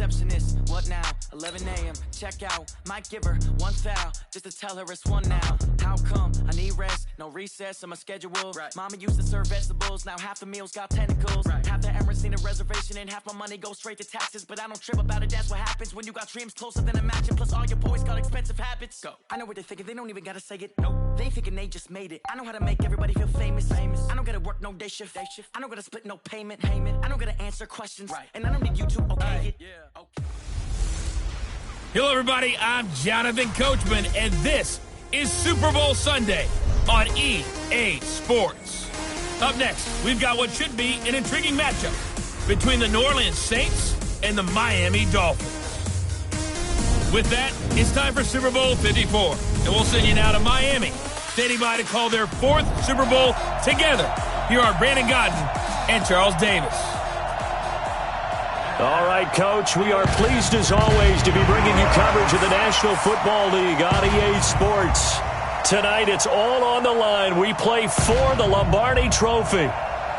receptionist, what now? 11 a.m. Check out, might give her one foul just to tell her it's one now. How come? I need rest, no recess in my schedule. Right. Mama used to serve vegetables, now half the meals got tentacles. Right. Half the Emirates need a reservation and half my money goes straight to taxes. But I don't trip about it, that's what happens when you got dreams closer than a match. Plus all your boys got expensive habits. Go. I know what they're thinking, they don't even gotta say it. Nope. They thinking they just made it. I know how to make everybody feel famous. I don't gotta work no day shift. I don't gotta split no payment. I don't gotta answer questions. Right. And I don't need you to okay it. Yeah. Okay. Hello, everybody. I'm Jonathan Coachman, and this is Super Bowl Sunday on EA Sports. Up next, we've got what should be an intriguing matchup between the New Orleans Saints and the Miami Dolphins. With that, it's time for Super Bowl 54, and we'll send you now to Miami, standing by to call their fourth Super Bowl together. Here are Brandon Gaudin and Charles Davis. All right, Coach, we are pleased as always to be bringing you coverage of the National Football League on EA Sports. Tonight, it's all on the line. We play for the Lombardi Trophy.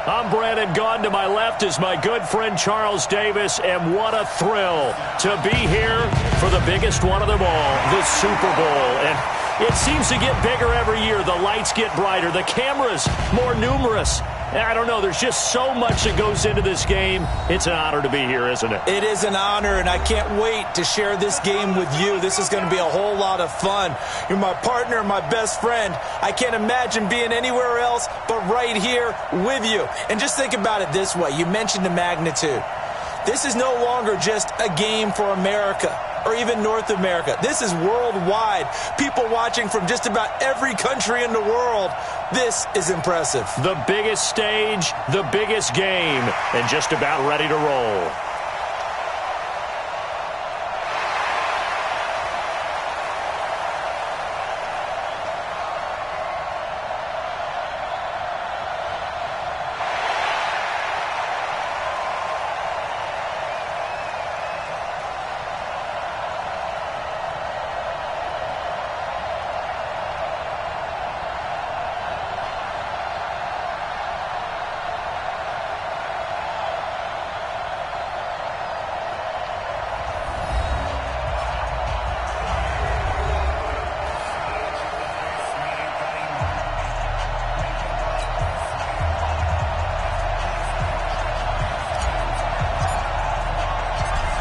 I'm Brandon Gaudin. To my left is my good friend Charles Davis, and what a thrill to be here for the biggest one of them all, the Super Bowl. And it seems to get bigger every year. The lights get brighter, the cameras more numerous. I don't know, there's just so much that goes into this game. It's an honor to be here, isn't it? It is an honor, and I can't wait to share this game with you. This is going to be a whole lot of fun. You're my partner, my best friend. I can't imagine being anywhere else but right here with you. And just think about it this way. You mentioned the magnitude. This is no longer just a game for America or even North America. This is worldwide. People watching from just about every country in the world. This is impressive. The biggest stage, the biggest game, and just about ready to roll.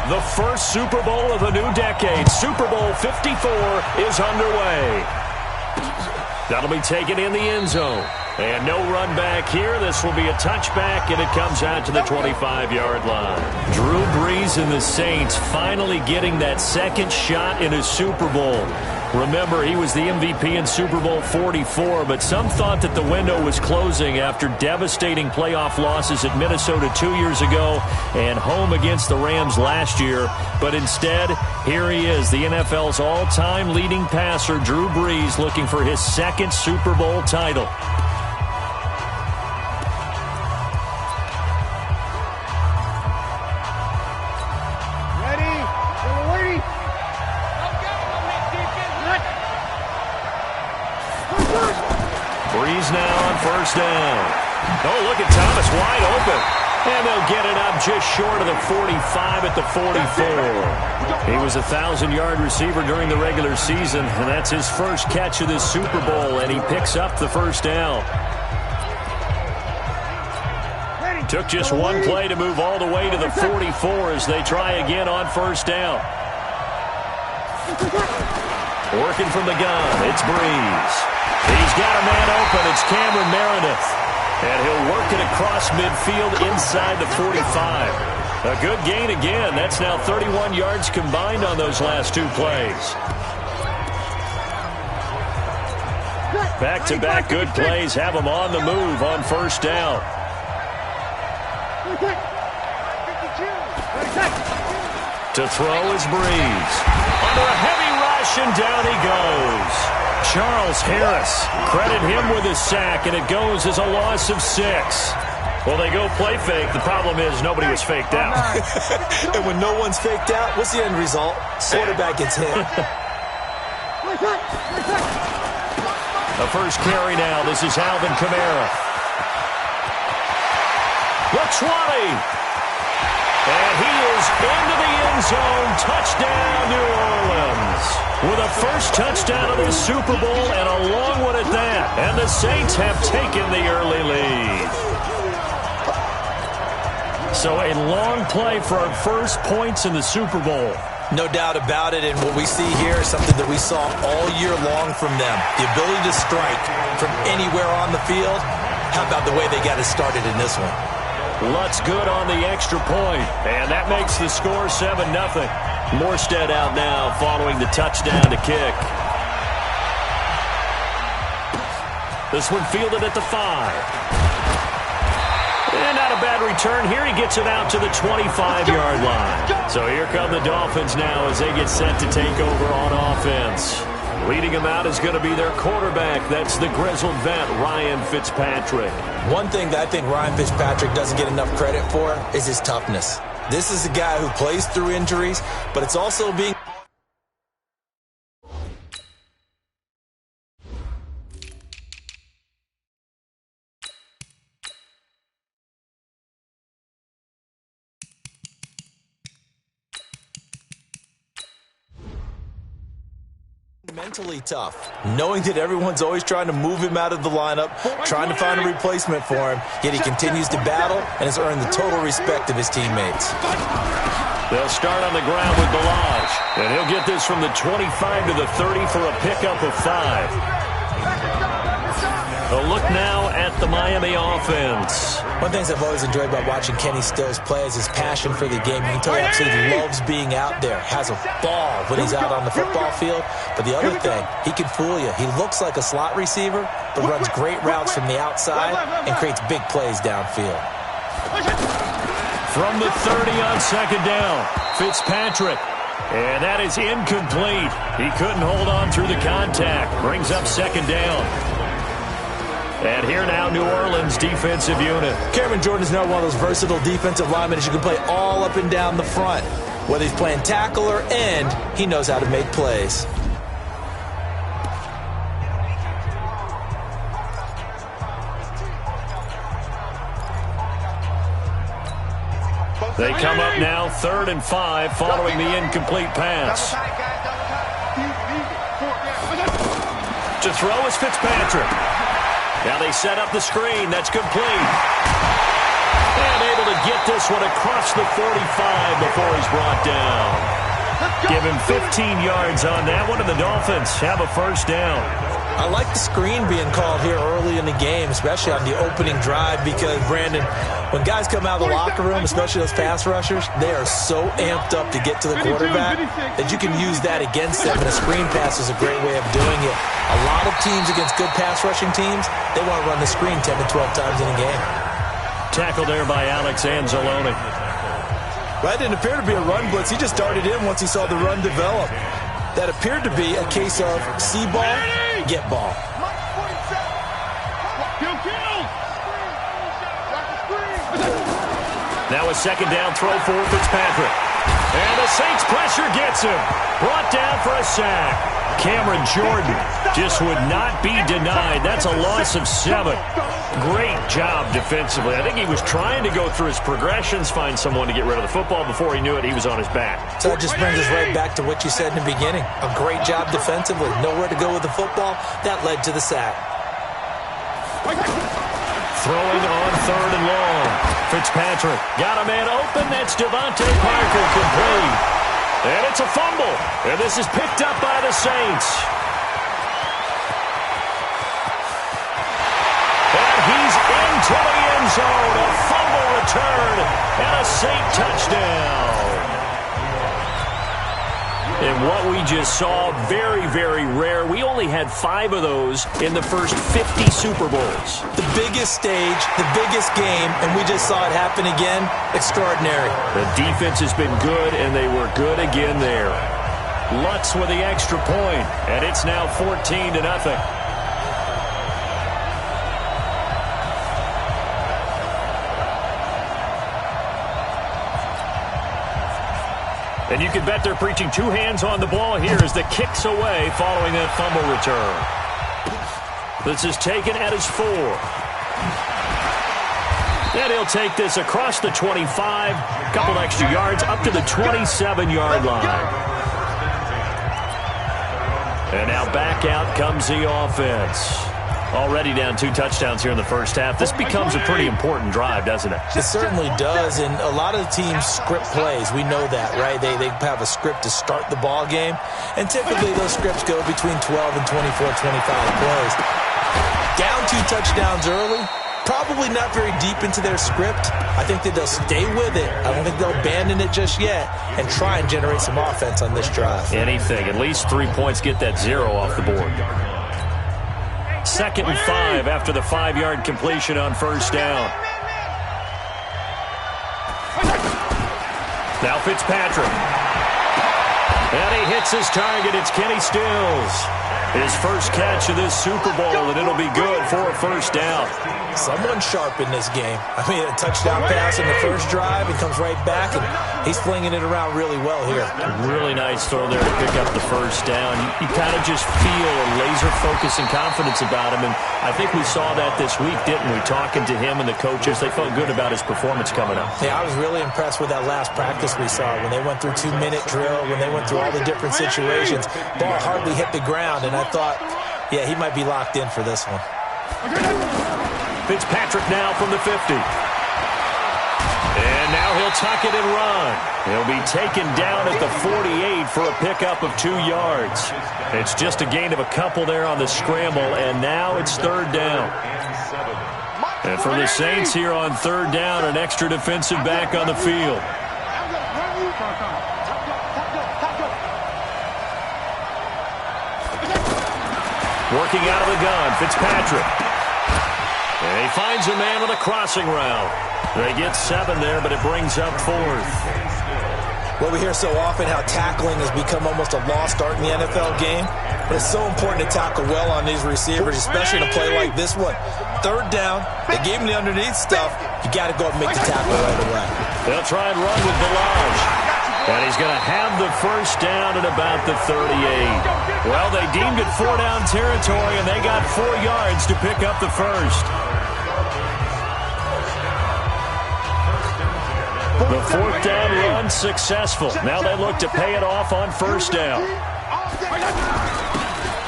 The first Super Bowl of the new decade, Super Bowl 54, is underway. That'll be taken in the end zone. And no run back here. This will be a touchback, and it comes out to the 25-yard line. Drew Brees and the Saints finally getting that second shot in a Super Bowl. Remember, he was the MVP in Super Bowl 44, but some thought that the window was closing after devastating playoff losses at Minnesota 2 years ago and home against the Rams last year. But instead, here he is, the NFL's all-time leading passer, Drew Brees, looking for his second Super Bowl title. Brees now on first down. Oh, look at Thomas wide open. And they'll get it up just short of the 45 at the 44. He was a 1,000-yard receiver during the regular season, and that's his first catch of this Super Bowl, and he picks up the first down. Took just one play to move all the way to the 44 as they try again on first down. Working from the gun, it's Brees. He's got a man open. It's Cameron Meredith. And he'll work it across midfield inside the 45. A good gain again. That's now 31 yards combined on those last two plays. Back-to-back good plays have him on the move on first down. To throw is Brees. Under a heavy rush, and down he goes. Charles Harris, credit him with a sack, and it goes as a loss of 6. Well, they go play fake. The problem is nobody was faked out. And when no one's faked out, what's the end result? Quarterback gets hit. The first carry now. This is Alvin Kamara. The 20. And he is into the end end zone. Touchdown, New Orleans. With a first touchdown of the Super Bowl and a long one at that. And the Saints have taken the early lead. So a long play for our first points in the Super Bowl. No doubt about it, and what we see here is something that we saw all year long from them. The ability to strike from anywhere on the field. How about the way they got it started in this one? Lutz good on the extra point, and that makes the score 7-0. Morstead out now following the touchdown to kick. This one fielded at the 5. And not a bad return here. He gets it out to the 25-yard line. So here come the Dolphins now as they get set to take over on offense. Leading them out is going to be their quarterback. That's the grizzled vet, Ryan Fitzpatrick. One thing that I think Ryan Fitzpatrick doesn't get enough credit for is his toughness. This is a guy who plays through injuries, but it's also being... mentally tough, knowing that everyone's always trying to move him out of the lineup, trying to find a replacement for him, yet he continues to battle and has earned the total respect of his teammates. They'll start on the ground with Balaj, and he'll get this from the 25 to the 30 for a pickup of 5. A look now at the Miami offense. One of the things I've always enjoyed about watching Kenny Stills play is his passion for the game. You can tell he absolutely loves being out there, has a ball when he's out on the football field. But the other thing, he can fool you. He looks like a slot receiver, but runs great routes from the outside and creates big plays downfield. From the 30 on second down, Fitzpatrick. And that is incomplete. He couldn't hold on through the contact. Brings up second down. And here now, New Orleans defensive unit. Cameron Jordan is now one of those versatile defensive linemen that you can play all up and down the front. Whether he's playing tackle or end, he knows how to make plays. They come up now 3rd and 5 following the incomplete pass. To throw is Fitzpatrick. Now they set up the screen. That's complete. And able to get this one across the 45 before he's brought down. Give him 15 yards on that one, and the Dolphins have a first down. I like the screen being called here early in the game, especially on the opening drive, because, Brandon, when guys come out of the locker room, especially those pass rushers, they are so amped up to get to the quarterback that you can use that against them, and a screen pass is a great way of doing it. A lot of teams against good pass rushing teams, they want to run the screen 10 to 12 times in a game. Tackled there by Alex Anzalone. That didn't appear to be a run blitz. He just darted in once he saw the run develop. That appeared to be a case of see ball, get ball. Now a second down throw for Fitzpatrick. And the Saints pressure gets him. Brought down for a sack. Cameron Jordan just would not be denied. That's a loss of 7. Great job defensively. I think he was trying to go through his progressions, find someone to get rid of the football. Before he knew it, he was on his back. So that just brings us right back to what you said in the beginning. A great job defensively. Nowhere to go with the football. That led to the sack. Throwing on 3rd and long. Fitzpatrick got a man open. That's Devontae Parker complete. And it's a fumble. And this is picked up by the Saints. And he's into the end zone. A fumble return and a Saint touchdown. And what we just saw, very, very rare. We only had 5 of those in the first 50 Super Bowls. The biggest stage, the biggest game, and we just saw it happen again. Extraordinary. The defense has been good, and they were good again there. Lutz with the extra point, and it's now 14-0. And you can bet they're preaching 2 hands on the ball here as the kick's away following that fumble return. This is taken at his 4. And he'll take this across the 25, a couple extra yards, up to the 27-yard line. And now back out comes the offense. Already down 2 touchdowns here in the first half. This becomes a pretty important drive, doesn't it? It certainly does, and a lot of the teams script plays. We know that, right? They have a script to start the ball game, and typically those scripts go between 12 and 24, 25 plays. Down 2 touchdowns early, probably not very deep into their script. I think that they'll stay with it. I don't think they'll abandon it just yet and try and generate some offense on this drive. Anything. At least 3 points, get that 0 off the board. 2nd and 5 after the 5-yard completion on first down. Now Fitzpatrick. And he hits his target. It's Kenny Stills. His first catch of this Super Bowl, and it'll be good for a first down. Someone sharp in this game. I mean, a touchdown pass in the first drive, and comes right back, and he's flinging it around really well here. Really nice throw there to pick up the first down. You kind of just feel a laser focus and confidence about him, and I think we saw that this week, didn't we? Talking to him and the coaches, they felt good about his performance coming up. Yeah, I was really impressed with that last practice we saw when they went through 2-minute drill, when they went through all the different situations. Ball hardly hit the ground, and I thought, yeah, he might be locked in for this one. Fitzpatrick now from the 50. And now he'll tuck it and run. He'll be taken down at the 48 for a pickup of 2 yards. It's just a gain of a couple there on the scramble, and now it's 3rd down. And for the Saints here on 3rd down, an extra defensive back on the field. Working out of the gun, Fitzpatrick. And he finds a man with a crossing route. They get 7 there, but it brings up 4th. Well, we hear so often how tackling has become almost a lost art in the NFL game. But it's so important to tackle well on these receivers, especially in a play like this one. 3rd down, they gave him the underneath stuff. You got to go and make the tackle right away. They'll try and run with Ballage. And he's going to have the first down at about the 38. Well, they deemed it 4-down territory, and they got 4 yards to pick up the first. The 4th down run successful. Now they look to pay it off on first down.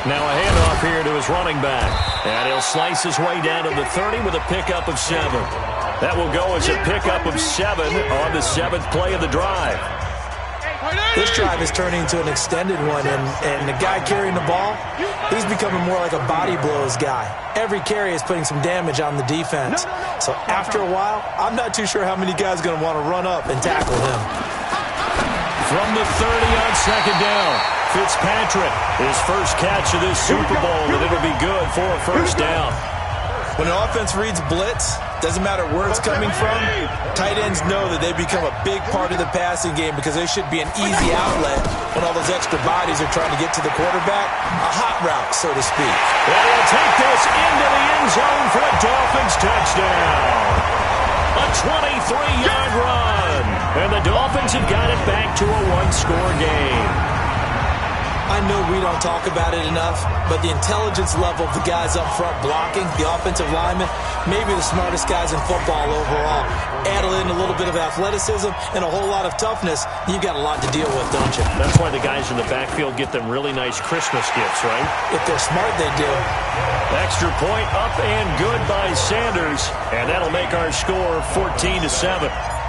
Now a handoff here to his running back. And he'll slice his way down to the 30 with a pickup of 7. That will go as a pickup of 7 on the 7th play of the drive. This drive is turning into an extended one, and the guy carrying the ball, he's becoming more like a body blows guy. Every carry is putting some damage on the defense. So after a while, I'm not too sure how many guys are going to want to run up and tackle him. From the 30 on 2nd down, Fitzpatrick, his first catch of this Super Bowl, and it'll be good for a first down. When an offense reads blitz, doesn't matter where it's coming from, tight ends know that they become a big part of the passing game because they should be an easy outlet when all those extra bodies are trying to get to the quarterback. A hot route, so to speak. And he'll take this into the end zone for a Dolphins touchdown. A 23-yard run. And the Dolphins have got it back to a 1-score game. I know we don't talk about it enough, but the intelligence level of the guys up front blocking, the offensive linemen, maybe the smartest guys in football overall. Add in a little bit of athleticism and a whole lot of toughness, you've got a lot to deal with, don't you? That's why the guys in the backfield get them really nice Christmas gifts, right? If they're smart, they do. Extra point up and good by Sanders, and that'll make our score 14-7.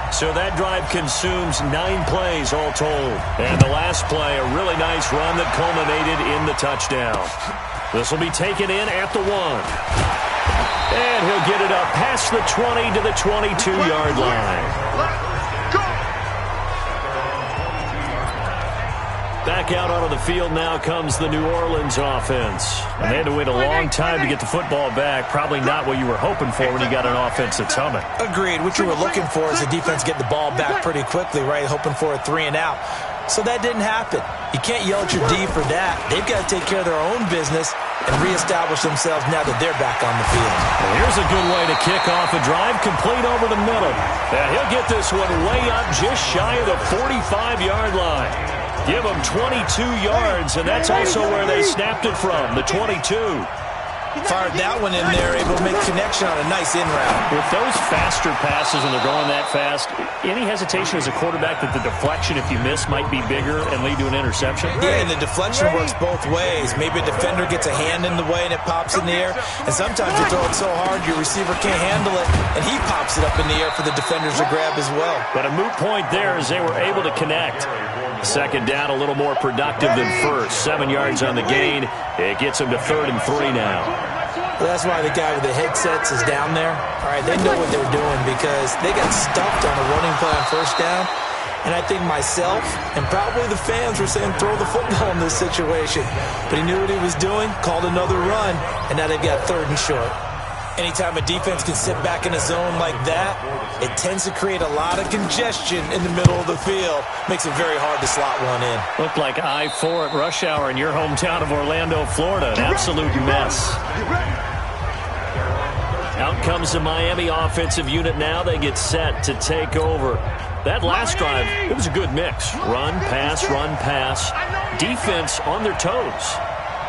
So that drive consumes 9 plays all told. And the last play, a really nice run that culminated in the touchdown. This will be taken in at the 1. And he'll get it up past the 20 to the 22-yard line. Back out onto the field now comes the New Orleans offense. And they had to wait a long time to get the football back. Probably not what you were hoping for when you got an offense that's humming. Agreed. What you were looking for is the defense get the ball back pretty quickly, right? Hoping for a 3 and out. So that didn't happen. You can't yell at your D for that. They've got to take care of their own business and reestablish themselves now that they're back on the field. Well, here's a good way to kick off a drive, complete over the middle. And he'll get this one way up just shy of the 45-yard line. Give them 22 yards, and that's also where they snapped it from, the 22. Fired that one in there, able to make connection on a nice in route. With those faster passes and they're going that fast, any hesitation as a quarterback that the deflection, if you miss, might be bigger and lead to an interception? Yeah, and the deflection works both ways. Maybe a defender gets a hand in the way and it pops in the air, and sometimes you throw it so hard your receiver can't handle it, and he pops it up in the air for the defenders to grab as well. But a moot point there as they were able to connect. Second down, a little more productive than first. 7 yards on the gain. It gets them to 3rd and 3 now. Well, that's why the guy with the headsets is down there. All right, they know what they're doing because they got stuffed on a running play on first down. And I think myself and probably the fans were saying throw the football in this situation. But he knew what he was doing, called another run, and now they've got 3rd and short. Anytime a defense can sit back in a zone like that, it tends to create a lot of congestion in the middle of the field. Makes it very hard to slot one in. Looked like I-4 at rush hour in your hometown of Orlando, Florida. An absolute mess. Out comes the Miami offensive unit now. They get set to take over. That last drive, it was a good mix. Run, pass, run, pass. Defense on their toes.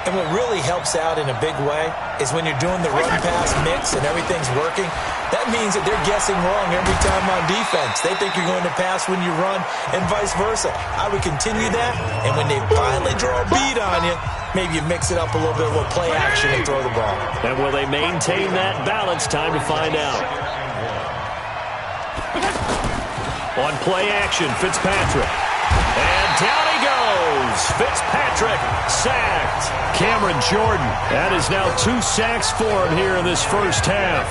And what really helps out in a big way is when you're doing the run-pass mix and everything's working, that means that they're guessing wrong every time on defense. They think you're going to pass when you run and vice versa. I would continue that, and when they finally draw a beat on you, maybe you mix it up a little bit with play action and throw the ball. And will they maintain that balance? Time to find out. On play action, Fitzpatrick. And down he goes. Fitzpatrick sacked. Cameron Jordan. That is now 2 sacks for him here in this first half.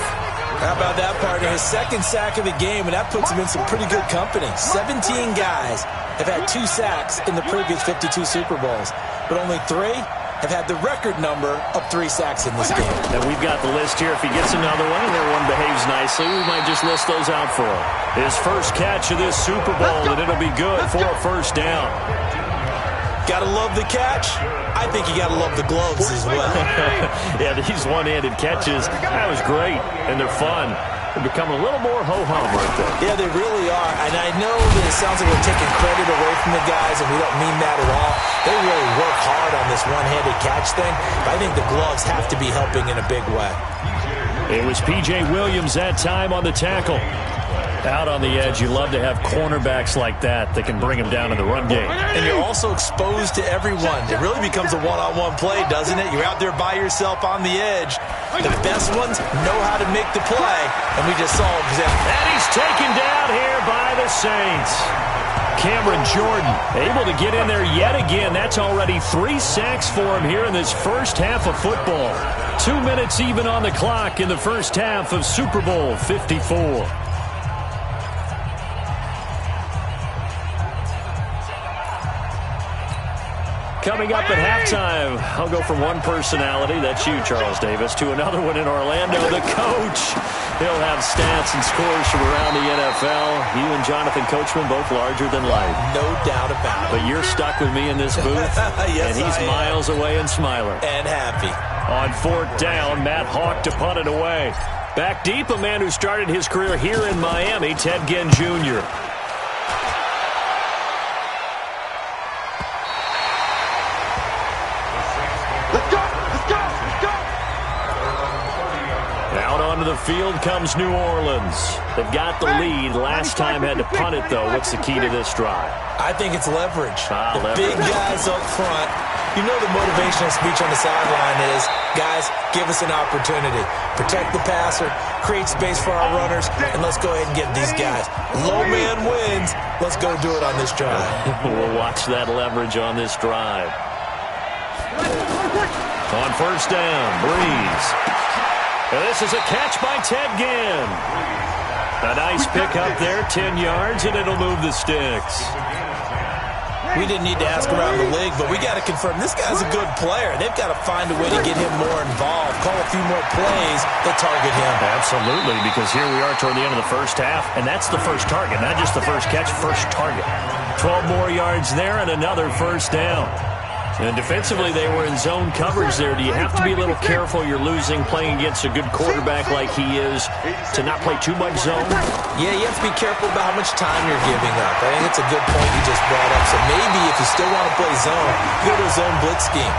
How about that, partner? His 2nd sack of the game, and that puts him in some pretty good company. 17 guys have had 2 sacks in the previous 52 Super Bowls, but only 3 have had the record number of 3 sacks in this game. And we've got the list here. If he gets another one and everyone behaves nicely, we might just list those out for him. His first catch of this Super Bowl, and it'll be good for a first down. Gotta love the catch. I think you gotta love the gloves as well. Yeah, these one-handed catches, that was great, and they're fun. They're becoming a little more ho-hum right there. Yeah, they really are. And I know that it sounds like we're taking credit away from the guys, and we don't mean that at all. They really work hard on this one-handed catch thing, but I think the gloves have to be helping in a big way. It was P.J. Williams that time on the tackle. Out on the edge, you love to have cornerbacks like that can bring them down in the run game. And you're also exposed to everyone. It really becomes a one-on-one play, doesn't it? You're out there by yourself on the edge. The best ones know how to make the play, and we just saw him. And he's taken down here by the Saints. Cameron Jordan able to get in there yet again. That's already 3 sacks for him here in this first half of football. 2 minutes even on the clock in the first half of Super Bowl 54. Coming up at halftime, I'll go from one personality, that's you, Charles Davis, to another one in Orlando, the coach. He'll have stats and scores from around the NFL. You and Jonathan Coachman, both larger than life. No doubt about it. But you're stuck with me in this booth, yes, and he's miles away and smiling. And happy. On 4th down, Matt Hawk to punt it away. Back deep, a man who started his career here in Miami, Ted Ginn Jr. Onto the field comes New Orleans. They've got the lead. Last time had to punt it, though. What's the key to this drive? I think it's leverage. Leverage. Big guys up front. You know the motivational speech on the sideline is, guys, give us an opportunity. Protect the passer, create space for our runners, and let's go ahead and get these guys. Low man wins. Let's go do it on this drive. We'll watch that leverage on this drive. On first down, Breeze. And this is a catch by Ted Ginn. A nice pickup there, 10 yards, and it'll move the sticks. We didn't need to ask around the league, but we got to confirm this guy's a good player. They've got to find a way to get him more involved, call a few more plays that target him. Absolutely, because here we are toward the end of the first half, and that's the first target, not just the first catch, first target. 12 more yards there and another first down. And defensively, they were in zone coverage there. Do you have to be a little careful? You're losing, playing against a good quarterback like he is, to not play too much zone? Yeah, you have to be careful about how much time you're giving up. I think it's a good point you just brought up. So maybe if you still want to play zone, go to a zone blitz scheme.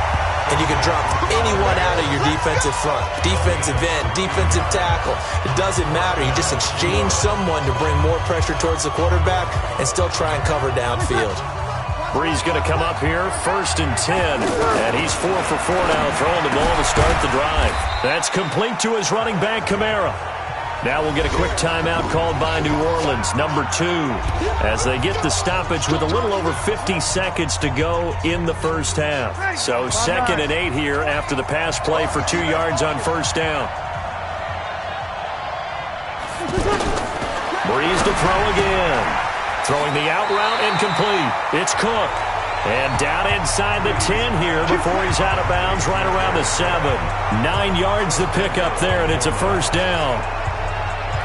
and you can drop anyone out of your defensive front. Defensive end, defensive tackle. It doesn't matter. You just exchange someone to bring more pressure towards the quarterback and still try and cover downfield. Bree's going to come up here, 1st and 10, and he's 4 for 4 now, throwing the ball to start the drive. That's complete to his running back, Kamara. Now we'll get a quick timeout called by New Orleans, number 2, as they get the stoppage with a little over 50 seconds to go in the first half. So 2nd and 8 here after the pass play for 2 yards on first down. Breeze to throw again. Throwing the out route incomplete. It's Cook. And down inside the 10 here before he's out of bounds right around the 7. 9 yards to pick up there, and it's a first down.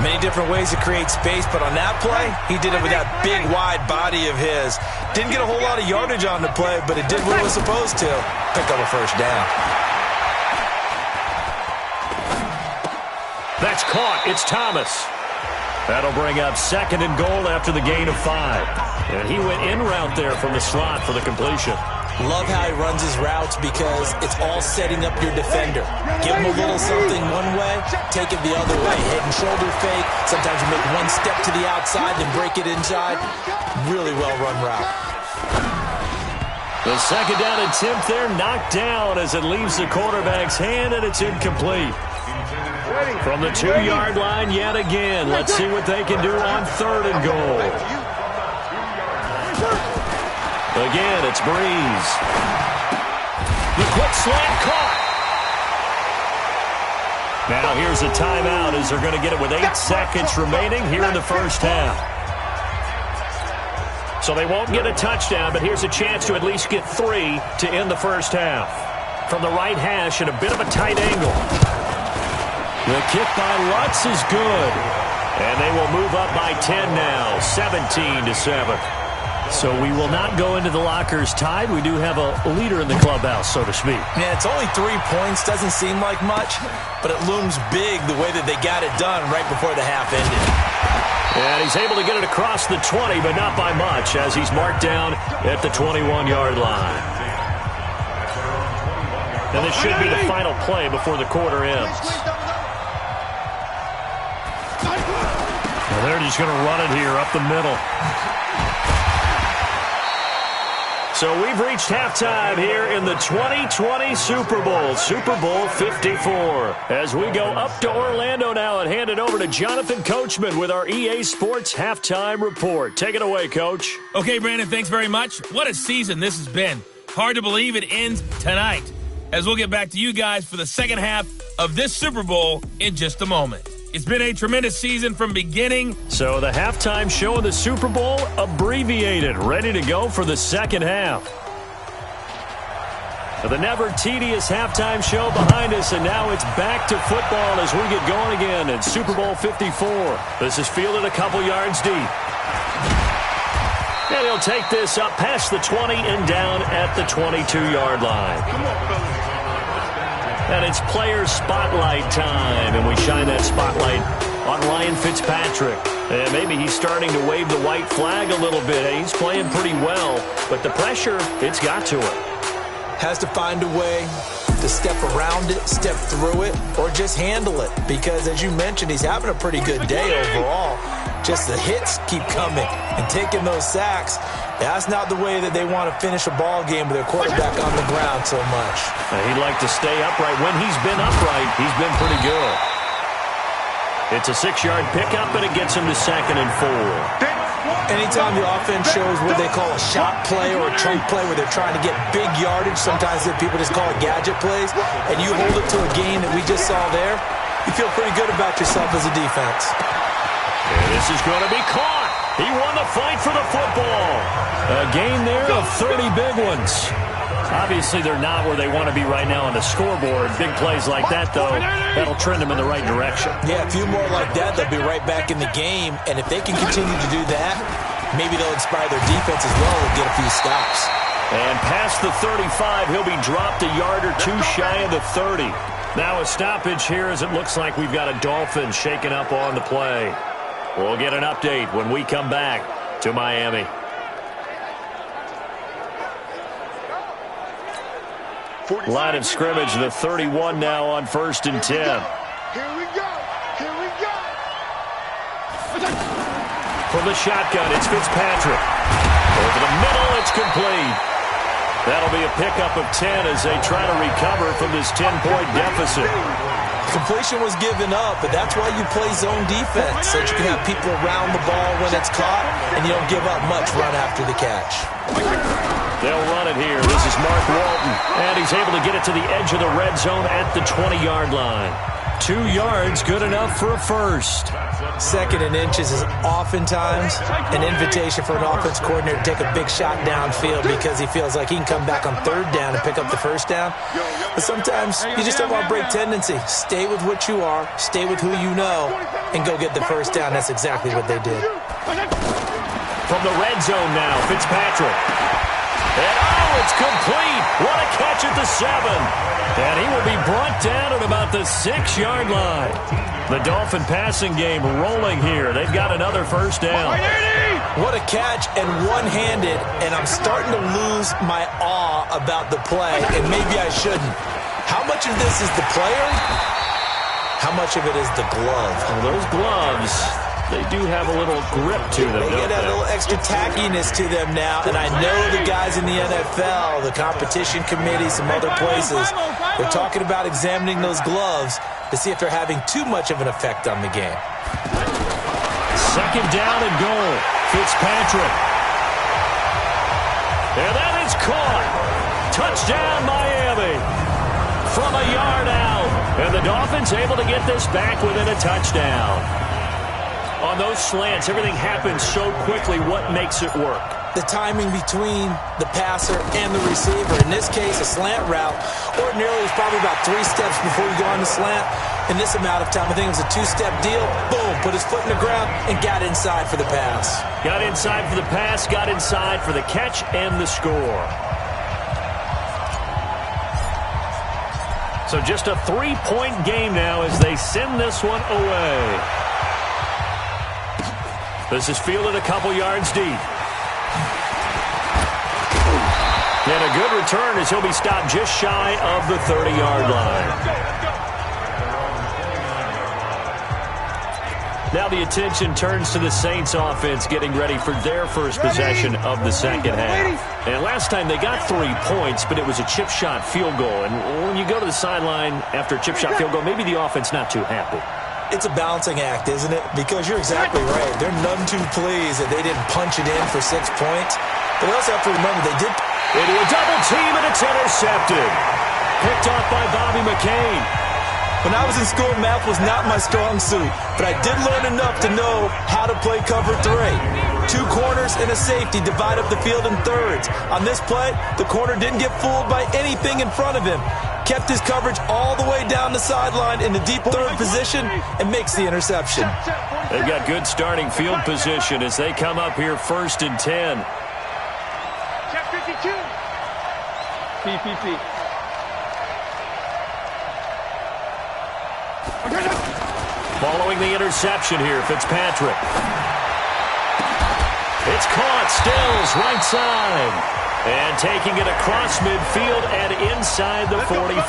Many different ways to create space, but on that play, he did it with that big, wide body of his. Didn't get a whole lot of yardage on the play, but it did what it was supposed to. Pick up a first down. That's caught. It's Thomas. That'll bring up 2nd and goal after the gain of 5. And he went in route there from the slot for the completion. Love how he runs his routes because it's all setting up your defender. Give him a little something one way, take it the other way. Head and shoulder fake. Sometimes you make one step to the outside, then break it inside. Really well-run route. The 2nd down attempt there knocked down as it leaves the quarterback's hand, and it's incomplete. From the 2-yard line yet again. Let's see what they can do on 3rd and goal. Again, it's Breeze. The quick slant caught. Now here's a timeout as they're going to get it with 8 seconds remaining here in the first half. So they won't get a touchdown, but here's a chance to at least get 3 to end the first half. From the right hash at a bit of a tight angle. The kick by Lutz is good. And they will move up by 10 now, 17-7. So we will not go into the lockers tied. We do have a leader in the clubhouse, so to speak. Yeah, it's only 3 points. Doesn't seem like much, but it looms big the way that they got it done right before the half ended. And he's able to get it across the 20, but not by much, as he's marked down at the 21-yard line. And this should be the final play before the quarter ends. And they're just going to run it here up the middle. So we've reached halftime here in the 2020 Super Bowl, Super Bowl 54. As we go up to Orlando now and hand it over to Jonathan Coachman with our EA Sports Halftime Report. Take it away, Coach. Okay, Brandon, thanks very much. What a season this has been. Hard to believe it ends tonight, as we'll get back to you guys for the second half of this Super Bowl in just a moment. It's been a tremendous season from beginning. So the halftime show of the Super Bowl abbreviated, ready to go for the second half. The never tedious halftime show behind us, and now it's back to football as we get going again in Super Bowl 54. This is fielded a couple yards deep. And he'll take this up past the 20 and down at the 22-yard line. And it's player spotlight time, and we shine that spotlight on Ryan Fitzpatrick. And maybe he's starting to wave the white flag a little bit. He's playing pretty well, but the pressure, it's got to him. Has to find a way to step around it, step through it, or just handle it. Because, as you mentioned, he's having a pretty good day overall. Just the hits keep coming and taking those sacks. That's not the way that they want to finish a ball game with their quarterback on the ground so much. He'd like to stay upright. When he's been upright, he's been pretty good. It's a 6-yard pickup, and it gets him to 2nd and 4. Anytime the offense shows what they call a shot play or a chunk play where they're trying to get big yardage, sometimes people just call it gadget plays, and you hold it to a gain that we just saw there, you feel pretty good about yourself as a defense. And this is going to be caught. He won the fight for the football. A gain there of 30 big ones. Obviously, they're not where they want to be right now on the scoreboard. Big plays like that, though, that'll trend them in the right direction. Yeah, a few more like that, they'll be right back in the game. And if they can continue to do that, maybe they'll inspire their defense as well and get a few stops. And past the 35, he'll be dropped a yard or two shy of the 30. Now a stoppage here as it looks like we've got a Dolphin shaking up on the play. We'll get an update when we come back to Miami. Line of scrimmage, the 31 now on 1st and 10. Here we go. Here we go. From the shotgun, it's Fitzpatrick. Over the middle, it's complete. That'll be a pickup of 10 as they try to recover from this 10-point deficit. Completion was given up, but that's why you play zone defense, so that you can have people around the ball when it's caught, and you don't give up much run after the catch. They'll run it here. This is Mark Walton, and he's able to get it to the edge of the red zone at the 20-yard line. 2 yards, good enough for a first. 2nd and inches is oftentimes an invitation for an offense coordinator to take a big shot downfield because he feels like he can come back on 3rd down and pick up the 1st down. But sometimes you just don't want to break tendency. Stay with what you are, stay with who you know, and go get the 1st down. That's exactly what they did. From the red zone now, Fitzpatrick. And oh, it's complete. What a catch at the 7. And he will be brought down at about the 6-yard line. The Dolphin passing game rolling here. They've got another 1st down. What a catch, and one-handed, and I'm starting to lose my awe about the play, and maybe I shouldn't. How much of this is the player? How much of it is the glove? Well, those gloves, they do have a little grip to them, They don't get a they? little extra tackiness to them now, and I know the guys in the NFL, the competition committee, some other places, they're talking about examining those gloves to see if they're having too much of an effect on the game. 2nd down and goal. Fitzpatrick. And that is caught. Touchdown, Miami. From a yard out. And the Dolphins able to get this back within a touchdown. On those slants, everything happens so quickly. What makes it work? The timing between the passer and the receiver. In this case, a slant route. Ordinarily, it's probably about 3 steps before you go on the slant. In this amount of time, I think it was a 2-step deal. Boom, put his foot in the ground and got inside for the pass. Got inside for the pass, got inside for the catch and the score. So just a 3-point game now as they send this one away. This is fielded a couple yards deep. And a good return as he'll be stopped just shy of the 30-yard line. Now the attention turns to the Saints offense getting ready for their first possession of the 2nd half. And last time they got 3 points, but it was a chip shot field goal. And when you go to the sideline after a chip shot field goal, maybe the offense not too happy. It's a balancing act, isn't it? Because you're exactly right. They're none too pleased that they didn't punch it in for 6 points. But we also have to remember they did. Into a double team, and it's intercepted. Picked off by Bobby McCain. When I was in school, math was not my strong suit, but I did learn enough to know how to play cover 3. 2 corners and a safety divide up the field in thirds. On this play, the corner didn't get fooled by anything in front of him. Kept his coverage all the way down the sideline in the deep 3rd position and makes the interception. They've got good starting field position as they come up here 1st and 10. Check 52. PPP. Following the interception here, Fitzpatrick. It's caught, Stills, right side. And taking it across midfield and inside the 45.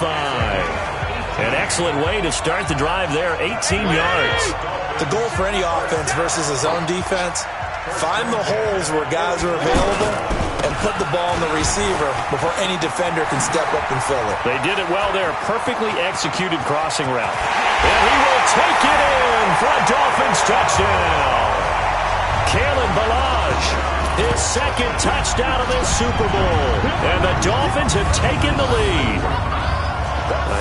An excellent way to start the drive there, 18 yards. The goal for any offense versus a zone defense, find the holes where guys are available and put the ball in the receiver before any defender can step up and fill it. They did it well there, perfectly executed crossing route. And he will take it in for a Dolphins touchdown. Kalen Ballage, his 2nd touchdown of this Super Bowl. And the Dolphins have taken the lead.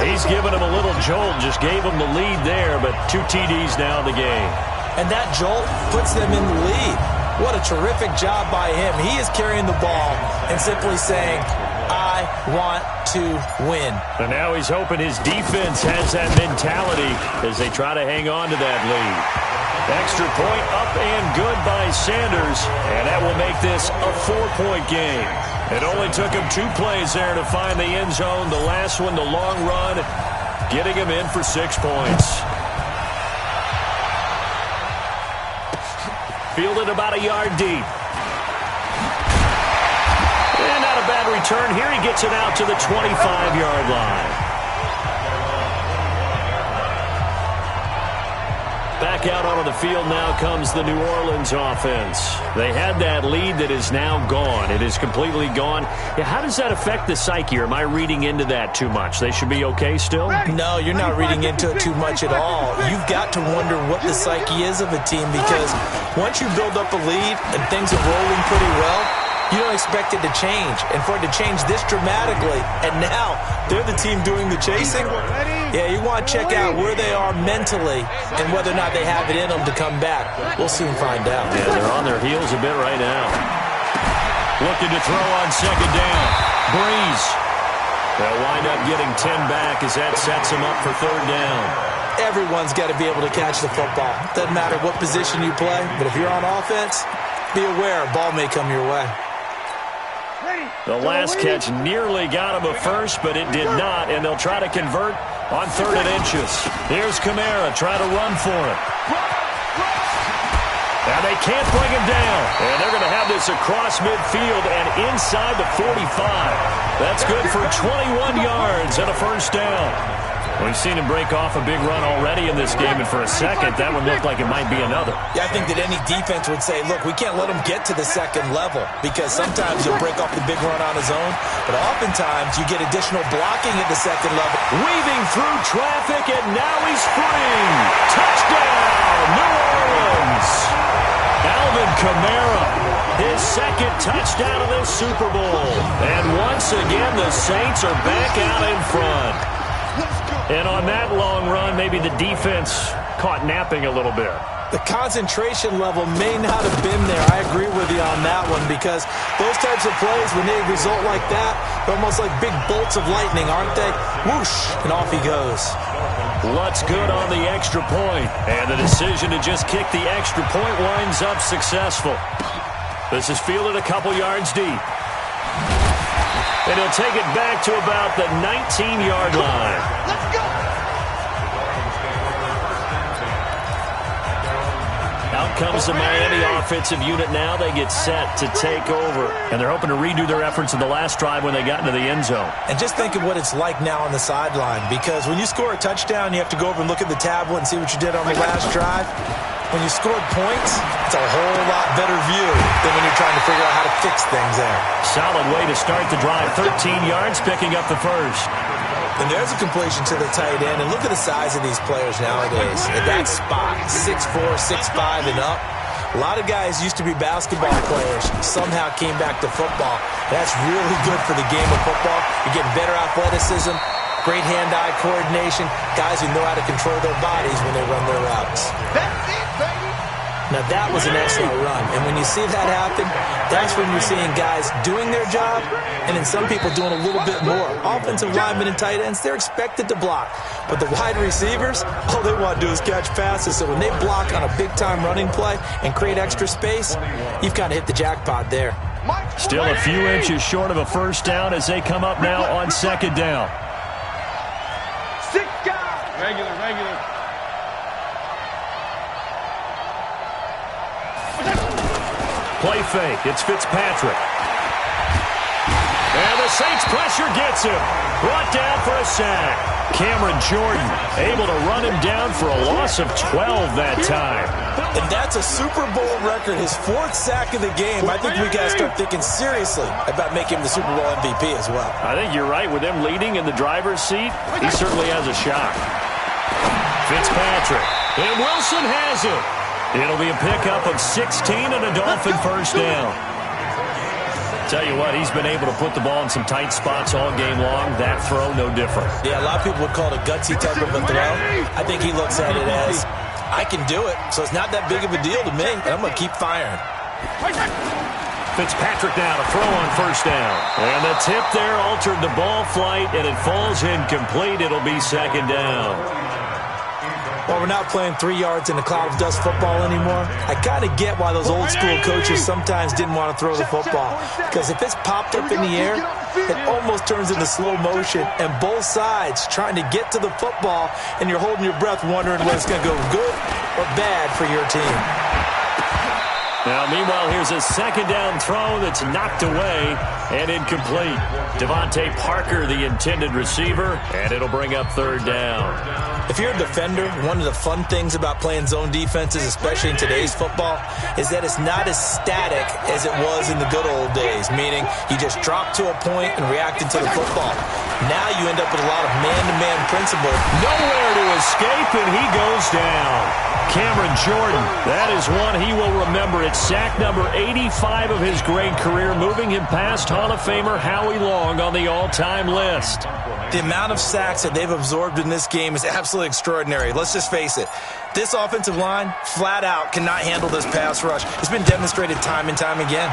He's given him a little jolt, just gave him the lead there, but 2 TDs now in the game. And that jolt puts them in the lead. What a terrific job by him. He is carrying the ball and simply saying, I want to win. And now he's hoping his defense has that mentality as they try to hang on to that lead. Extra point up and good by Sanders, and that will make this a 4-point game. It only took him 2 plays there to find the end zone. The last one, the long run, getting him in for 6 points. Fielded about a yard deep. And not a bad return here. He gets it out to the 25-yard line. Back out onto the field now comes the New Orleans offense. They had that lead that is now gone. It is completely gone. Yeah, how does that affect the psyche? Or am I reading into that too much? They should be okay still? No, you're not reading into it too much at all. You've got to wonder what the psyche is of a team, because once you build up a lead and things are rolling pretty well, you don't expect it to change. And for it to change this dramatically, and now they're the team doing the chasing, yeah, you want to check out where they are mentally and whether or not they have it in them to come back. We'll soon find out. Yeah, they're on their heels a bit right now. Looking to throw on second down. Breeze. They'll wind up getting 10 back as that sets them up for third down. Everyone's got to be able to catch the football. Doesn't matter what position you play, but if you're on offense, be aware a ball may come your way. The last catch nearly got him a first, but it did not, and they'll try to convert on 3rd and inches. Here's Kamara, try to run for it. And they can't bring him down. And they're going to have this across midfield and inside the 45. That's good for 21 yards and a first down. We've seen him break off a big run already in this game, and for a second, that one looked like it might be another. Yeah, I think that any defense would say, look, we can't let him get to the second level, because sometimes he'll break off the big run on his own, but oftentimes you get additional blocking at the second level. Weaving through traffic, and now he's free. Touchdown, New Orleans. Alvin Kamara, his second touchdown of this Super Bowl. And once again, the Saints are back out in front. And on that long run, maybe the defense caught napping a little bit. The concentration level may not have been there. I agree with you on that one, because those types of plays, when they result like that, they're almost like big bolts of lightning, aren't they? Whoosh, and off he goes. What's good on the extra point? And the decision to just kick the extra point winds up successful. This is fielded a couple yards deep. And he'll take it back to about the 19-yard line. Let's go! Out comes the Miami offensive unit now. They get set to take over. And they're hoping to redo their efforts in the last drive when they got into the end zone. And just think of what it's like now on the sideline, because when you score a touchdown, you have to go over and look at the tablet and see what you did on the last drive. When you scored points, it's a whole lot better view than when you're trying to figure out how to fix things there. Solid way to start the drive. 13 yards, picking up the first. And there's a completion to the tight end. And look at the size of these players nowadays. At that spot, 6'4", 6'5", and up. A lot of guys used to be basketball players, somehow came back to football. That's really good for the game of football. You're getting better athleticism, great hand-eye coordination, guys who know how to control their bodies when they run their routes. That's it, baby! Now, that was an excellent run. And when you see that happen, that's when you're seeing guys doing their job and then some people doing a little bit more. Offensive linemen and tight ends, they're expected to block. But the wide receivers, all they want to do is catch passes. So when they block on a big-time running play and create extra space, you've kind of hit the jackpot there. Still a few inches short of a first down as they come up now on second down. 6 guys! Regular. Play fake. It's Fitzpatrick. And the Saints pressure gets him. Brought down for a sack. Cameron Jordan able to run him down for a loss of 12 that time. And that's a Super Bowl record, his 4th sack of the game. I think we got to start thinking seriously about making him the Super Bowl MVP as well. I think you're right. With him leading in the driver's seat, he certainly has a shot. Fitzpatrick. And Wilson has it. It'll be a pickup of 16 and a Dolphin first down. Tell you what, he's been able to put the ball in some tight spots all game long. That throw, no different. Yeah, a lot of people would call it a gutsy type of a throw. I think he looks at it as, I can do it, so it's not that big of a deal to me, and I'm going to keep firing. Fitzpatrick now to throw on first down. And the tip there altered the ball flight, and it falls incomplete. It'll be second down. Well, we're not playing 3 yards in a cloud of dust football anymore. I kind of get why those old school coaches sometimes didn't want to throw the football. Because if it's popped up in the air, it almost turns into slow motion. And both sides trying to get to the football, and you're holding your breath wondering whether it's going to go good or bad for your team. Now, meanwhile, here's a second down throw that's knocked away and incomplete. Devontae Parker, the intended receiver, and it'll bring up third down. If you're a defender, one of the fun things about playing zone defenses, especially in today's football, is that it's not as static as it was in the good old days, meaning you just drop to a point and react into the football. Now you end up with a lot of man-to-man principle. Nowhere to escape, and he goes down. Cameron Jordan, that is one he will remember. It's sack number 85 of his great career, moving him past Hall of Famer Howie Long on the all-time list. The amount of sacks that they've absorbed in this game is absolutely extraordinary. Let's just face it. This offensive line, flat out, cannot handle this pass rush. It's been demonstrated time and time again.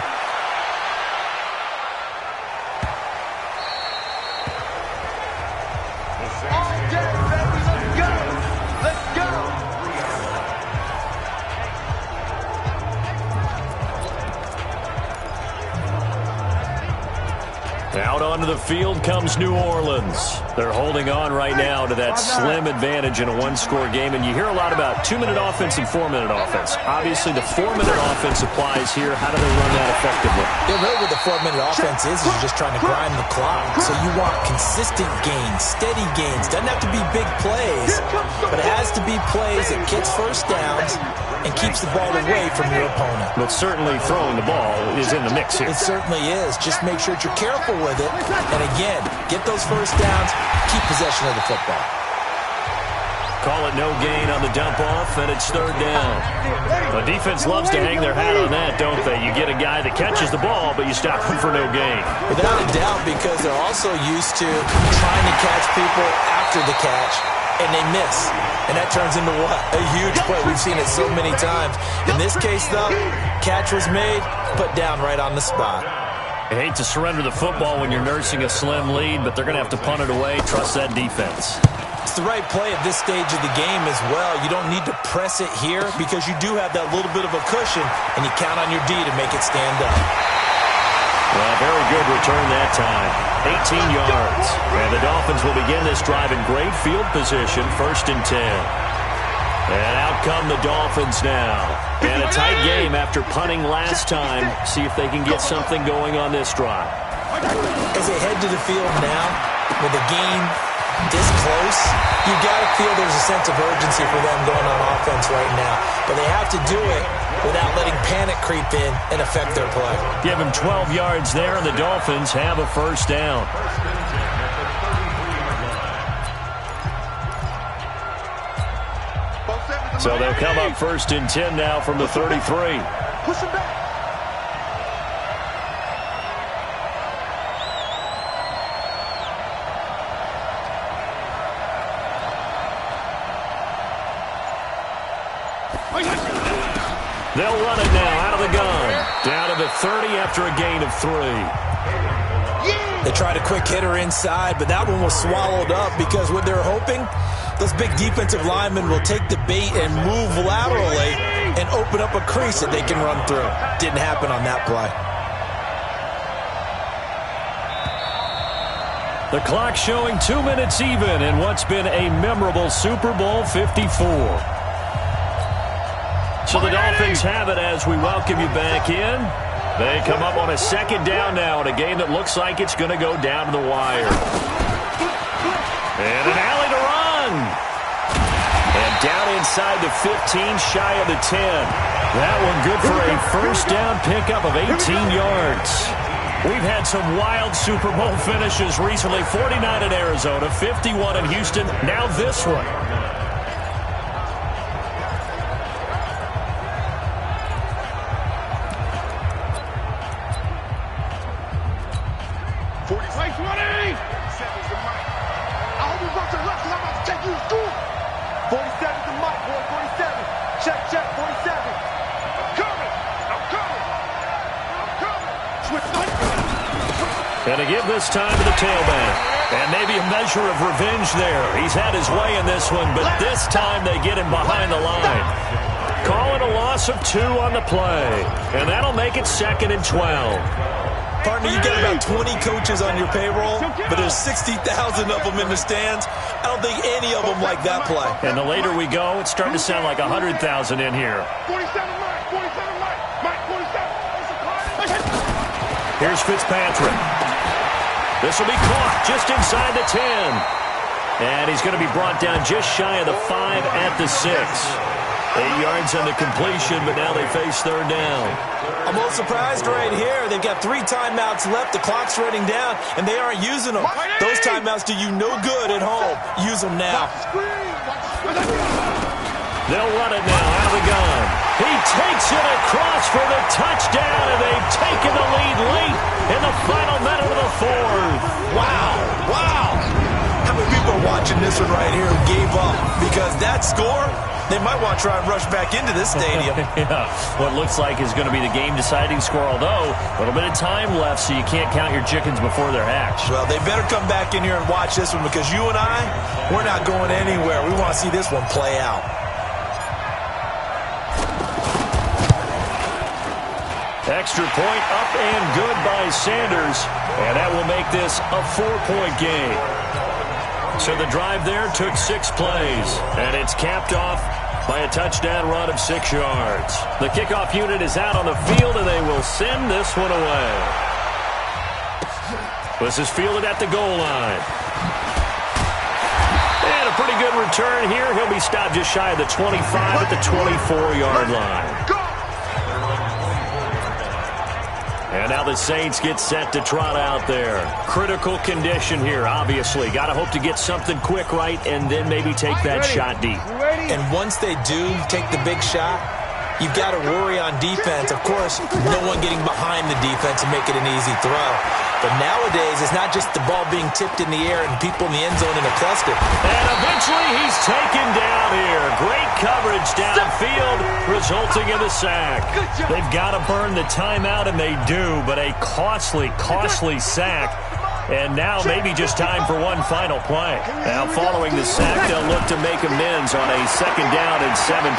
Out onto the field comes New Orleans. They're holding on right now to that slim advantage in a one-score game, and you hear a lot about 2-minute offense and 4-minute offense. Obviously, the 4-minute offense applies here. How do they run that effectively? Yeah, really what the 4-minute offense is you're just trying to grind the clock. So you want consistent gains, steady gains. Doesn't have to be big plays, but it has to be plays that gets first downs and keeps the ball away from your opponent. But certainly throwing the ball is in the mix here. It certainly is. Just make sure that you're careful with it. And again, get those first downs, keep possession of the football. Call it no gain on the dump off, and it's third down. The defense loves to hang their hat on that, don't they? You get a guy that catches the ball, but you stop him for no gain. Without a doubt, because they're also used to trying to catch people after the catch, and they miss. And that turns into what? A huge play. We've seen it so many times. In this case, though, catch was made, put down right on the spot. I hate to surrender the football when you're nursing a slim lead, but they're going to have to punt it away. Trust that defense. It's the right play at this stage of the game as well. You don't need to press it here because you do have that little bit of a cushion, and you count on your D to make it stand up. Well, very good return that time. 18 yards. And the Dolphins will begin this drive in great field position, 1st and 10. And out come the Dolphins now. And a tight game after punting last time. See if they can get something going on this drive. As they head to the field now, with the game this close, you got to feel there's a sense of urgency for them going on offense right now. But they have to do it without letting panic creep in and affect their play. Give them 12 yards there, and the Dolphins have a first down. So they'll come up 1st and 10 now from the 33. Push him back. They'll run it now out of the gun. Down to the 30 after a gain of 3. They tried a quick hitter inside, but that one was swallowed up because what they're hoping, those big defensive linemen will take the bait and move laterally and open up a crease that they can run through. Didn't happen on that play. The clock showing 2 minutes even in what's been a memorable Super Bowl 54. So the Dolphins have it as we welcome you back in. They come up on a second down now in a game that looks like it's going to go down to the wire. And an alley to run. And down inside the 15, shy of the 10. That one good for a first down pickup of 18 yards. We've had some wild Super Bowl finishes recently. 49 in Arizona, 51 in Houston, now this one. And to give this time to the tailback. And maybe a measure of revenge there. He's had his way in this one, but this time they get him behind the line. Calling a loss of 2 on the play. And that'll make it 2nd and 12. Partner, you got about 20 coaches on your payroll, but there's 60,000 of them in the stands. I don't think any of them like that play. And the later we go, it's starting to sound like 100,000 in here. 47 Mike, 47 Mike, Mike. Here's Fitzpatrick. This will be caught just inside the 10. And he's going to be brought down just shy of the 5 at the 6. 8 yards on the completion, but now they face third down. I'm a little surprised right here. They've got 3 timeouts left. The clock's running down, and they aren't using them. Those timeouts do you no good at home. Use them now. They'll run it now out of the gun. He takes it across for the touchdown, and they've taken the lead late in the final minute of the fourth. Wow. How many people are watching this one right here who gave up? Because that score, they might want to try and rush back into this stadium. Yeah, what looks like is going to be the game-deciding score, although a little bit of time left, so you can't count your chickens before they're hatched. Well, they better come back in here and watch this one, because you and I, we're not going anywhere. We want to see this one play out. Extra point up and good by Sanders, and that will make this a 4-point game. So the drive there took 6 plays, and it's capped off by a touchdown run of 6 yards. The kickoff unit is out on the field, and they will send this one away. This is fielded at the goal line. And a pretty good return here. He'll be stopped just shy of the 25 at the 24-yard line. And now the Saints get set to trot out there. Critical condition here, obviously. Got to hope to get something quick right and then maybe take that shot deep. And once they do take the big shot, you've got to worry on defense. Of course, no one getting behind the defense and make it an easy throw. But nowadays, it's not just the ball being tipped in the air and people in the end zone in a cluster. And eventually he's taken down here. Great coverage downfield, resulting in the sack. They've got to burn the timeout, and they do, but a costly sack. And now maybe just time for one final play. Now following the sack, they'll look to make amends on a 2nd down and 17.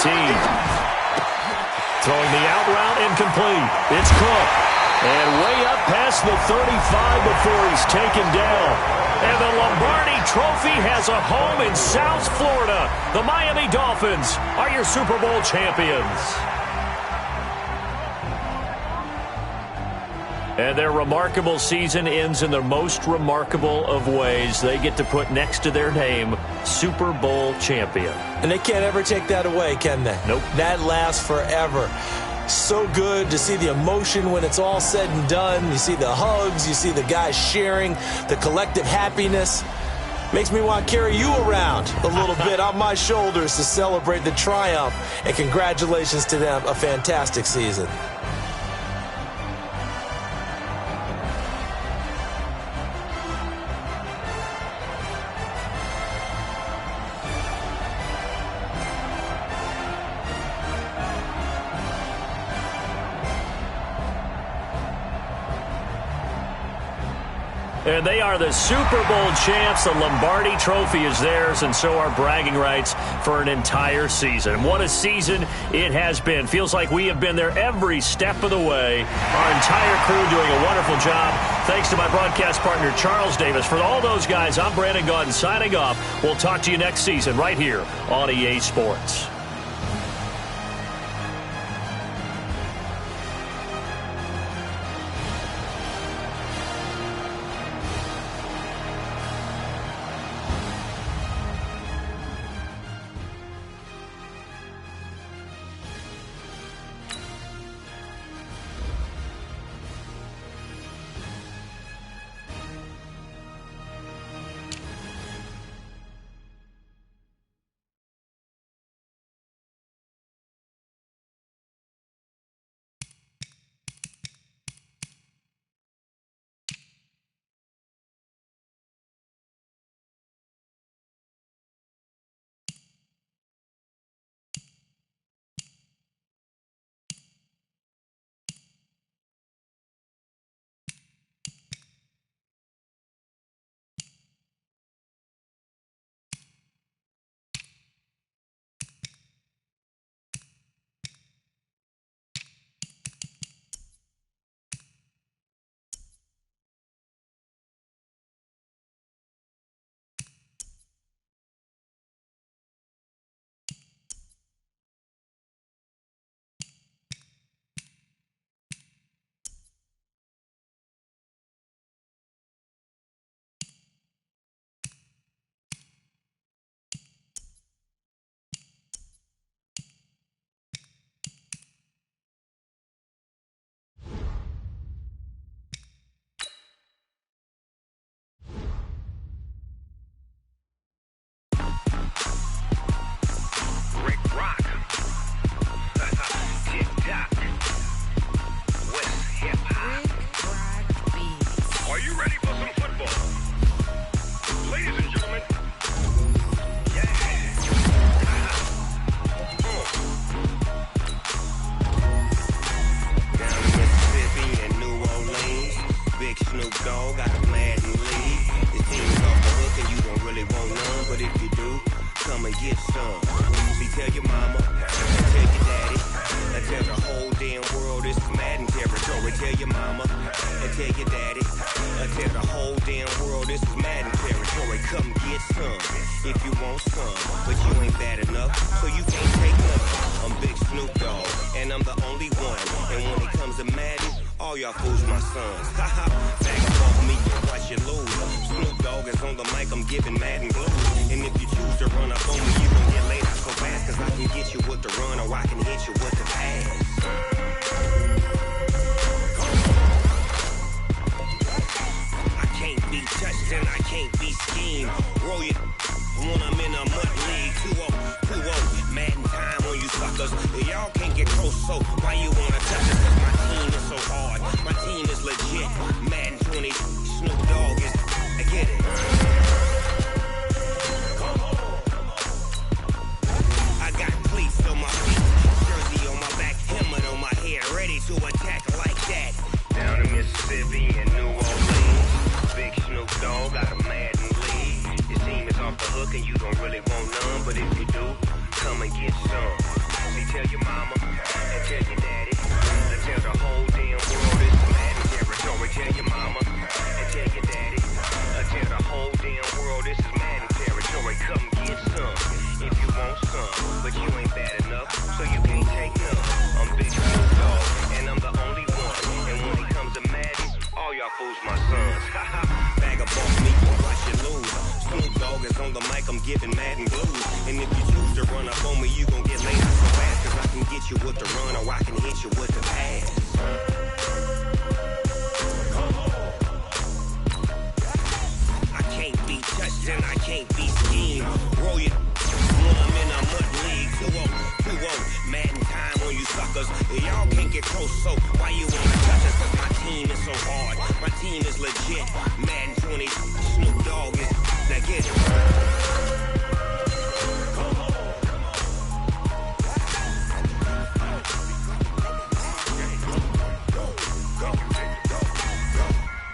Throwing the out route incomplete. It's Cook. And way up past the 35 before he's taken down. And the Lombardi Trophy has a home in South Florida. The Miami Dolphins are your Super Bowl champions. And their remarkable season ends in the most remarkable of ways. They get to put next to their name, Super Bowl champion. And they can't ever take that away, can they? Nope. That lasts forever. So good to see the emotion when it's all said and done. You see the hugs, you see the guys sharing, the collective happiness. Makes me want to carry you around a little bit on my shoulders to celebrate the triumph. And congratulations to them, a fantastic season. And they are the Super Bowl champs. The Lombardi Trophy is theirs, and so are bragging rights for an entire season. What a season it has been. Feels like we have been there every step of the way. Our entire crew doing a wonderful job. Thanks to my broadcast partner, Charles Davis. For all those guys, I'm Brandon Gaudin signing off. We'll talk to you next season right here on EA Sports. Big Snoop Dogg got a Madden league. This team is off the hook and you don't really want none, but if you do, come and get some. See, tell your mama, and tell your daddy, and tell the whole damn world this is Madden territory. Tell your mama, and tell your daddy, and tell the whole damn world this is Madden territory. Come get some, if you want some, but you ain't bad enough, so you can't take none. I'm Big Snoop Dogg, and I'm the only one, and when it comes to Madden, all y'all fools my sons. Haha, back up off me and watch you lose. Snoop Dogg is on the mic, I'm giving Madden blues. And if you choose to run up on me, you gon' get laid out so fast. Cause I can get you with the run or I can hit you with the pass. I can't be touched and I can't be schemed. Roll you when I'm in a mud league. 2-0, 2-0, Madden time on you suckers. Y'all can't get close, so why you wanna touch us? Cause my team is so hard, my team is legit. Madden 20, Snoop Dogg is, I get it. I got cleats on my feet, jersey on my back, helmet on my head, ready to attack like that. Down in Mississippi and New Orleans, Big Snoop Dogg got a Madden league. Your team is off the hook and you don't really want none, but if you do, come and get some. See, tell your mama and tell your daddy, and tell the whole damn world this is Madden territory. Tell your mama and tell your daddy, and tell the whole damn world this is Madden territory. Come get some if you want some, but you ain't bad enough, so you can't take none. I'm Big Snoop Dogg, and I'm the only one. And when it comes to Madden, all y'all fools my sons. Bag up off me and watch you lose. Snoop Dogg is on the mic, I'm giving Madden blues. And if you choose to run up on me, you gon' get laid out so fast. Cause I can get you with the run or I can hit you with the pass. I can't be touched and I can't be schemed. Roll you when I'm in a mud league. 2-0, 2-0, Madden time on you suckers. Y'all can't get close, so why you wanna touch us? Cause my team is so hard, my team is legit. Madden 20, Snoop Dogg is, now get it.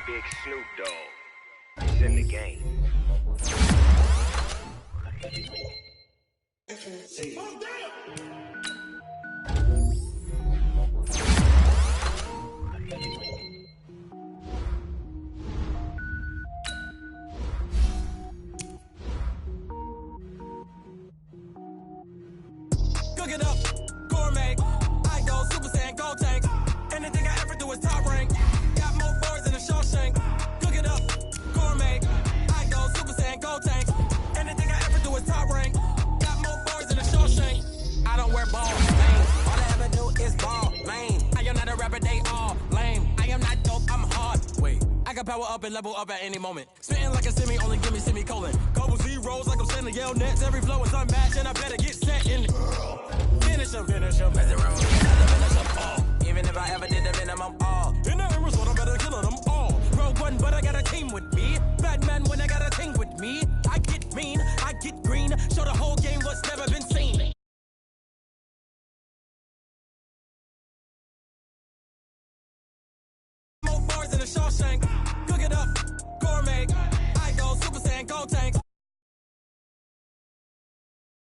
Big Snoop Dogg is in the game. Cook it up, gourmet. I go Super Saiyan, go tank. Anything I ever do is top rank. Got more boys than a Shawshank. Cook it up, gourmet. I go Super Saiyan, go tank. Anything I ever do is top rank. Got more boys than a Shawshank. I don't wear balls, lame. All I ever do is ball, lame. I am not a rapper, they all lame. I am not dope, I'm hard. Wait, I can power up and level up at any moment. Spitting like a semi, only give me semicolon. Couple zeros like I'm sending Yale nets. Every flow is unmatched and I better get set in. Finish him, mess around, finish them all. Even if I ever did the minimum all. In the result, I'm better killing them all. Rogue One, but I got a team with me. Batman when I got a team with me. I get mean, I get green. Show the whole game what's never been seen. More bars than a Shawshank.